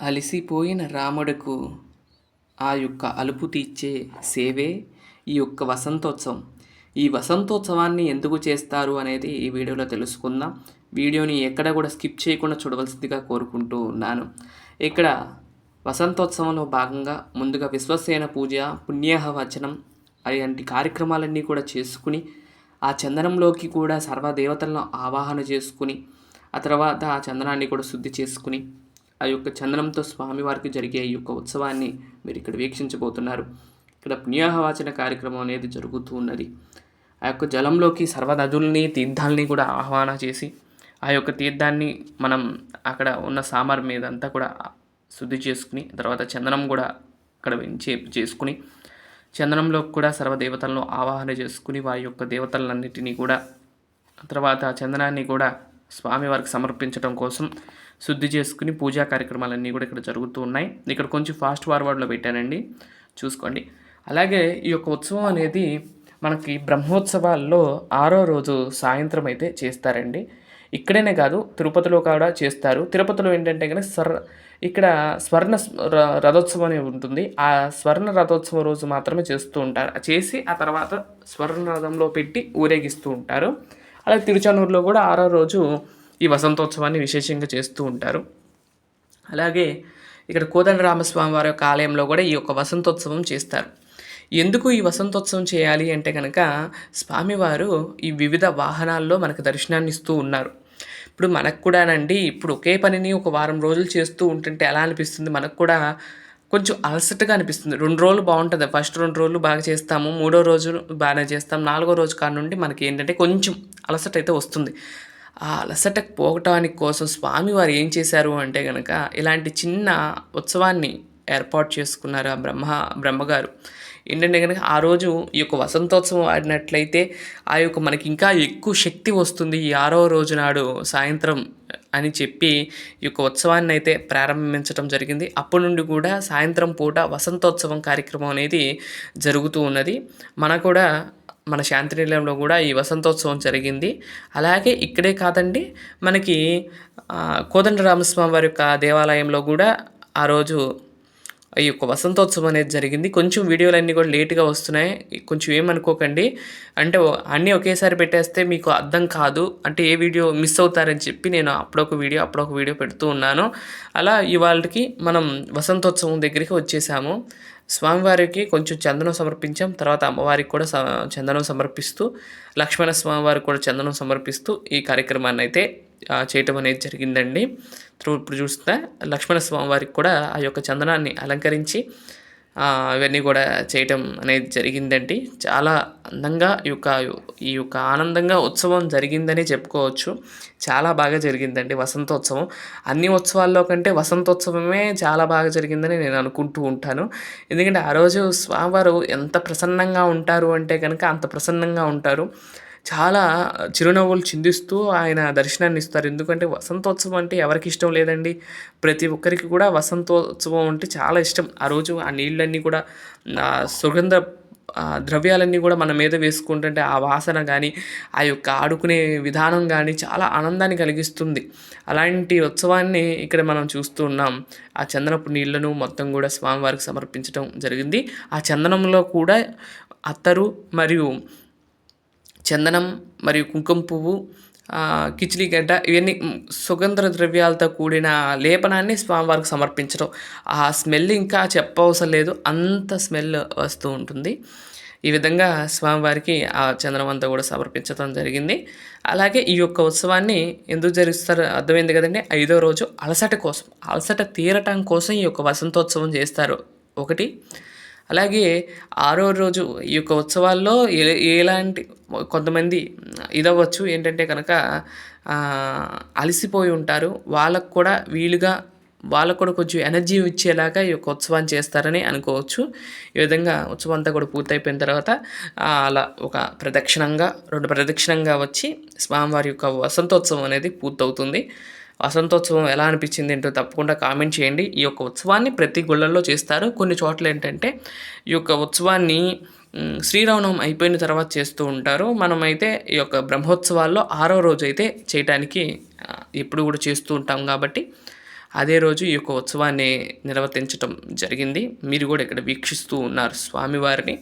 అలసిపోయిన రాముడుకు ఆ యొక్క అలుపు తీర్చే సేవే ఈ యొక్క వసంతోత్సవం. ఈ వసంతోత్సవాన్ని ఎందుకు చేస్తారు అనేది ఈ వీడియోలో తెలుసుకుందాం. వీడియోని ఎక్కడ కూడా స్కిప్ చేయకుండా చూడవలసిందిగా కోరుకుంటూ ఉన్నాను. ఇక్కడ వసంతోత్సవంలో భాగంగా ముందుగా విశ్వసేన పూజ, పుణ్యాహవచనం అలాంటి కార్యక్రమాలన్నీ కూడా చేసుకుని, ఆ చందనంలోకి కూడా సర్వదేవతలను ఆవాహన చేసుకుని, ఆ తర్వాత ఆ చందనాన్ని కూడా శుద్ధి చేసుకుని, ఆ యొక్క చందనంతో స్వామివారికి జరిగే ఈ యొక్క ఉత్సవాన్ని మీరు ఇక్కడ వీక్షించబోతున్నారు. ఇక్కడ పుణ్యాహవాచన కార్యక్రమం అనేది జరుగుతూ ఉన్నది. ఆ యొక్క జలంలోకి సర్వనదుల్ని, తీర్థాలని కూడా ఆహ్వాన చేసి, ఆ యొక్క తీర్థాన్ని మనం అక్కడ ఉన్న సామర్ మీద అంతా కూడా శుద్ధి చేసుకుని, తర్వాత చందనం కూడా అక్కడ చేసుకుని, చందనంలో కూడా సర్వదేవతలను ఆవాహన చేసుకుని, వారి యొక్క దేవతలన్నిటినీ కూడా తర్వాత చందనాన్ని కూడా స్వామివారికి సమర్పించడం కోసం శుద్ధి చేసుకుని పూజా కార్యక్రమాలన్నీ కూడా ఇక్కడ జరుగుతూ ఉన్నాయి. ఇక్కడ కొంచెం ఫాస్ట్ ఫార్వర్డ్లో పెట్టానండి, చూసుకోండి. అలాగే ఈ యొక్క ఉత్సవం అనేది మనకి బ్రహ్మోత్సవాల్లో 6వ రోజు సాయంత్రం అయితే చేస్తారండి. ఇక్కడనే కాదు, తిరుపతిలో కూడా చేస్తారు. తిరుపతిలో ఏంటంటే కనుక ఇక్కడ స్వర్ణ రథోత్సవం అనేది ఉంటుంది. ఆ స్వర్ణ రథోత్సవం రోజు మాత్రమే చేస్తూ ఉంటారు. చేసి ఆ తర్వాత స్వర్ణ రథంలో పెట్టి ఊరేగిస్తూ ఉంటారు. అలాగే తిరుచానూరులో కూడా 6వ రోజు ఈ వసంతోత్సవాన్ని విశేషంగా చేస్తూ ఉంటారు. అలాగే ఇక్కడ కోదండరామస్వామి వారి యొక్క ఆలయంలో కూడా ఈ యొక్క వసంతోత్సవం చేస్తారు. ఎందుకు ఈ వసంతోత్సవం చేయాలి అంటే కనుక, స్వామివారు ఈ వివిధ వాహనాల్లో మనకు దర్శనాన్ని ఇస్తూ ఉన్నారు. ఇప్పుడు మనకు కూడానండి, ఇప్పుడు ఒకే పనిని ఒక వారం రోజులు చేస్తూ ఉంటుంటే ఎలా అనిపిస్తుంది, మనకు కూడా కొంచెం అలసటగా అనిపిస్తుంది. 2 రోజులు బాగుంటుంది, ఫస్ట్ 2 రోజులు బాగా చేస్తాము, 3వ రోజు బాగానే చేస్తాం, 4వ రోజు కాడ నుండి మనకి ఏంటంటే కొంచెం అలసట అయితే వస్తుంది. ఆ అలసట పోగటానికి కోసం స్వామివారు ఏం చేశారు అంటే కనుక, ఇలాంటి చిన్న ఉత్సవాన్ని ఏర్పాటు చేసుకున్నారు ఆ బ్రహ్మగారు. ఏంటంటే కనుక ఆ రోజు ఈ యొక్క వసంతోత్సవం ఆడినట్లయితే ఆ యొక్క మనకి ఇంకా ఎక్కువ శక్తి వస్తుంది ఈ 6వ రోజు నాడు సాయంత్రం అని చెప్పి ఈ యొక్క ఉత్సవాన్ని అయితే ప్రారంభించడం జరిగింది. అప్పటి నుండి కూడా సాయంత్రం పూట వసంతోత్సవం కార్యక్రమం అనేది జరుగుతూ ఉన్నది. మన శాంతినిలయంలో కూడా ఈ వసంతోత్సవం జరిగింది. అలాగే ఇక్కడే కాదండి, మనకి కోదండరామస్వామి వారి యొక్క దేవాలయంలో కూడా ఆ రోజు ఈ యొక్క వసంతోత్సవం అనేది జరిగింది. కొంచెం వీడియోలన్నీ కూడా లేట్గా వస్తున్నాయి, కొంచెం ఏమనుకోకండి. అంటే అన్నీ ఒకేసారి పెట్టేస్తే మీకు అర్థం కాదు, అంటే ఏ వీడియో మిస్ అవుతారని చెప్పి నేను అప్పుడొక వీడియో పెడుతూ ఉన్నాను. అలా ఇవాళకి మనం వసంతోత్సవం దగ్గరికి వచ్చేసాము. స్వామివారికి కొంచెం చందనం సమర్పించాం, తర్వాత అమ్మవారికి కూడా చందనం సమర్పిస్తూ, లక్ష్మణ స్వామివారికి కూడా చందనం సమర్పిస్తూ ఈ కార్యక్రమాన్ని అయితే చేయటం అనేది జరిగిందండి. ఇప్పుడు చూస్తే లక్ష్మణ స్వామివారికి కూడా ఆ యొక్క చందనాన్ని అలంకరించి ఇవన్నీ కూడా చేయటం అనేది జరిగిందండి. చాలా అందంగా ఈ యొక్క ఆనందంగా ఉత్సవం జరిగిందని చెప్పుకోవచ్చు. చాలా బాగా జరిగిందండి వసంతోత్సవం. అన్ని ఉత్సవాల్లో కంటే వసంతోత్సవమే చాలా బాగా జరిగిందని నేను అనుకుంటూ ఉంటాను. ఎందుకంటే ఆ రోజు స్వామివారు ఎంత ప్రసన్నంగా ఉంటారు అంటే కనుక అంత ప్రసన్నంగా ఉంటారు. చాలా చిరునవ్వులు చిందిస్తూ ఆయన దర్శనాన్ని ఇస్తారు. ఎందుకంటే వసంతోత్సవం అంటే ఎవరికి ఇష్టం లేదండి, ప్రతి ఒక్కరికి కూడా వసంతోత్సవం అంటే చాలా ఇష్టం. ఆ రోజు ఆ నీళ్ళన్నీ కూడా సుగంధ ద్రవ్యాలన్నీ కూడా మన మీద వేసుకుంటుంటే ఆ వాసన కానీ, ఆ యొక్క ఆడుకునే విధానం కానీ చాలా ఆనందాన్ని కలిగిస్తుంది. అలాంటి ఉత్సవాన్ని ఇక్కడ మనం చూస్తూ ఉన్నాం. ఆ చందనపు నీళ్లను మొత్తం కూడా స్వామివారికి సమర్పించడం జరిగింది. ఆ చందనంలో కూడా అత్తరు మరియు చందనం మరియు కుంకుమ పువ్వు, కిచిలిగడ్డ, ఇవన్నీ సుగంధ ద్రవ్యాలతో కూడిన లేపనాన్ని స్వామివారికి సమర్పించడం. ఆ స్మెల్ ఇంకా చెప్పవసరం లేదు, అంత స్మెల్ వస్తూ ఉంటుంది. ఈ విధంగా స్వామివారికి ఆ చందనం అంతా కూడా సమర్పించడం జరిగింది. అలాగే ఈ యొక్క ఉత్సవాన్ని ఎందుకు జరుస్తారు అర్థమైంది కదండి. 5వ రోజు అలసట తీరటం కోసం ఈ యొక్క వసంతోత్సవం చేస్తారు ఒకటి. అలాగే 6వ రోజు ఈ యొక్క ఉత్సవాల్లో ఎలాంటి కొంతమంది ఇదవ్వచ్చు ఏంటంటే కనుక అలసిపోయి ఉంటారు, వాళ్ళకు కూడా కొంచెం ఎనర్జీ ఇచ్చేలాగా ఈ యొక్క ఉత్సవాన్ని చేస్తారని అనుకోవచ్చు. ఈ విధంగా ఉత్సవం అంతా కూడా పూర్తయిపోయిన తర్వాత అలా ఒక రెండు ప్రదక్షిణంగా వచ్చి స్వామివారి యొక్క వసంతోత్సవం అనేది పూర్తవుతుంది. వసంతోత్సవం ఎలా అనిపించింది ఏంటో తప్పకుండా కామెంట్ చేయండి. ఈ యొక్క ఉత్సవాన్ని ప్రతి గుళ్ళల్లో చేస్తారు. కొన్ని చోట్ల ఏంటంటే ఈ యొక్క ఉత్సవాన్ని శ్రీరామనవమి అయిపోయిన తర్వాత చేస్తూ ఉంటారు. మనమైతే ఈ యొక్క బ్రహ్మోత్సవాల్లో 6వ రోజు అయితే చేయటానికి ఎప్పుడు కూడా చేస్తూ ఉంటాం కాబట్టి అదే రోజు ఈ యొక్క ఉత్సవాన్ని నిర్వర్తించటం జరిగింది. మీరు కూడా ఇక్కడ వీక్షిస్తూ ఉన్నారు స్వామివారిని.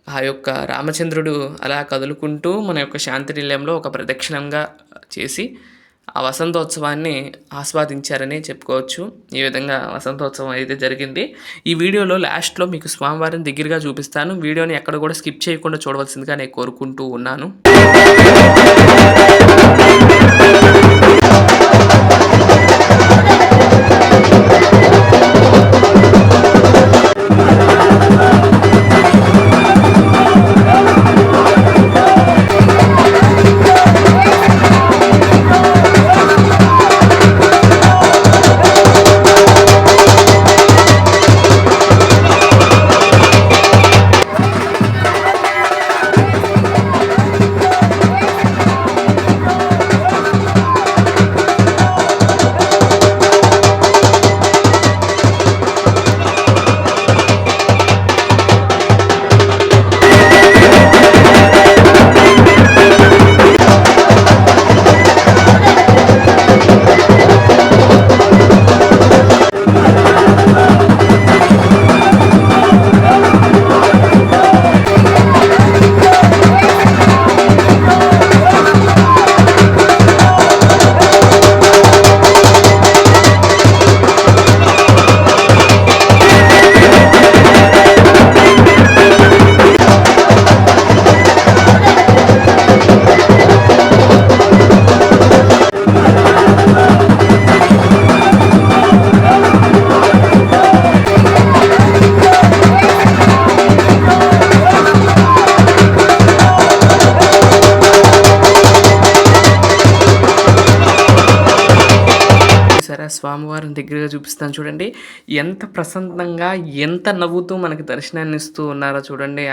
ఆ యొక్క రామచంద్రుడు అలా కదులుకుంటూ మన యొక్క శాంతి నిలయంలో ఒక ప్రదక్షిణంగా చేసి ఆ వసంతోత్సవాన్ని ఆస్వాదించారని చెప్పుకోవచ్చు. ఈ విధంగా వసంతోత్సవం అయితే జరిగింది. ఈ వీడియోలో లాస్ట్లో మీకు స్వామివారిని దగ్గరగా చూపిస్తాను. వీడియోని ఎక్కడ కూడా స్కిప్ చేయకుండా చూడవలసిందిగా నేను కోరుకుంటూ ఉన్నాను. స్వామివారిని దగ్గరగా చూపిస్తాను చూడండి. ఎంత ప్రశాంతంగా, ఎంత నవ్వుతూ మనకి దర్శనాన్ని ఇస్తూ ఉన్నారో చూడండి.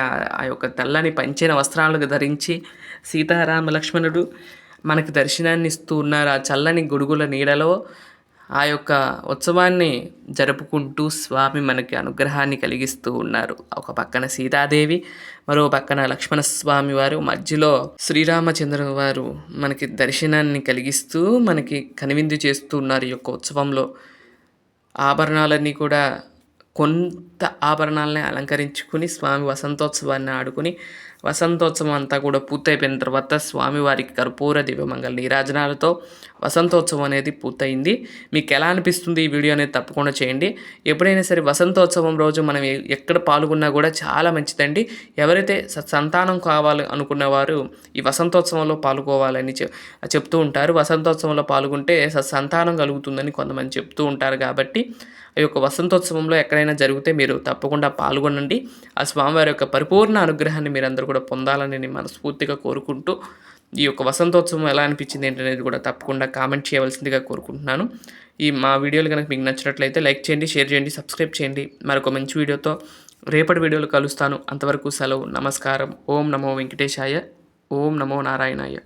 ఆ యొక్క తెల్లని పంచెన వస్త్రాలకు ధరించి సీతారామ లక్ష్మణుడు మనకి దర్శనాన్ని ఇస్తూ ఉన్నారు. ఆ చల్లని గొడుగుల నీడలో ఆ యొక్క ఉత్సవాన్ని జరుపుకుంటూ స్వామి మనకి అనుగ్రహాన్ని కలిగిస్తూ ఉన్నారు. ఒక పక్కన సీతాదేవి, మరో పక్కన లక్ష్మణస్వామి వారు, మధ్యలో శ్రీరామచంద్ర వారు మనకి దర్శనాన్ని కలిగిస్తూ మనకి కనువిందు చేస్తూ ఉన్నారు. ఈ యొక్క ఉత్సవంలో ఆభరణాలన్నీ కూడా కొంత ఆభరణాలని అలంకరించుకుని స్వామి వసంతోత్సవాన్ని ఆడుకుని, వసంతోత్సవం అంతా కూడా పూర్తయిపోయిన తర్వాత స్వామివారికి కర్పూర దివ్యమంగళ నీరాజనాలతో వసంతోత్సవం అనేది పూర్తయింది. మీకు ఎలా అనిపిస్తుంది ఈ వీడియో అనేది తప్పకుండా చేయండి. ఎప్పుడైనా సరే వసంతోత్సవం రోజు మనం ఎక్కడ పాల్గొన్నా కూడా చాలా మంచిదండి. ఎవరైతే సంతానం కావాలి అనుకున్నవారు ఈ వసంతోత్సవంలో పాల్గొవాలని చెప్తూ ఉంటారు. వసంతోత్సవంలో పాల్గొంటే సంతానం కలుగుతుందని కొంతమంది చెప్తూ ఉంటారు. కాబట్టి ఈ యొక్క వసంతోత్సవంలో ఎక్కడైనా జరిగితే మీరు తప్పకుండా పాల్గొనండి. ఆ స్వామివారి యొక్క పరిపూర్ణ అనుగ్రహాన్ని మీరందరూ కూడా పొందాలని నేను మనస్ఫూర్తిగా కోరుకుంటూ, ఈ యొక్క వసంతోత్సవం ఎలా అనిపించింది ఏంటనేది కూడా తప్పకుండా కామెంట్ చేయవలసిందిగా కోరుకుంటున్నాను. మా వీడియోలు కనుక మీకు నచ్చినట్లయితే లైక్ చేయండి, షేర్ చేయండి, సబ్స్క్రైబ్ చేయండి. మరొక మంచి వీడియోతో రేపటి వీడియోలో కలుస్తాను. అంతవరకు సెలవు. నమస్కారం. ఓం నమో వెంకటేశాయ. ఓం నమో నారాయణాయ.